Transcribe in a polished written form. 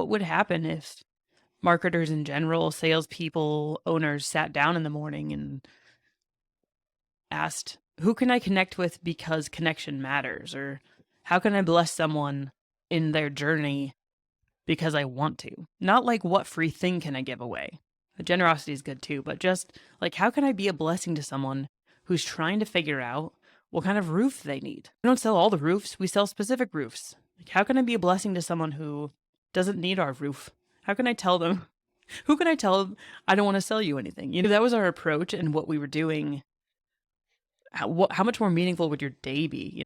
What would happen if marketers in general, salespeople, owners sat down in the morning and asked, who can I connect with because connection matters? Or how can I bless someone in their journey because I want to? Not like what free thing can I give away? Generosity is good too, but just like how can I be a blessing to someone who's trying to figure out what kind of roof they need? We don't sell all the roofs, we sell specific roofs. Like, how can I be a blessing to someone who doesn't need our roof? How can I tell them? Who can I tell I don't want to sell you anything? That was our approach and what we were doing. How much more meaningful would your day be?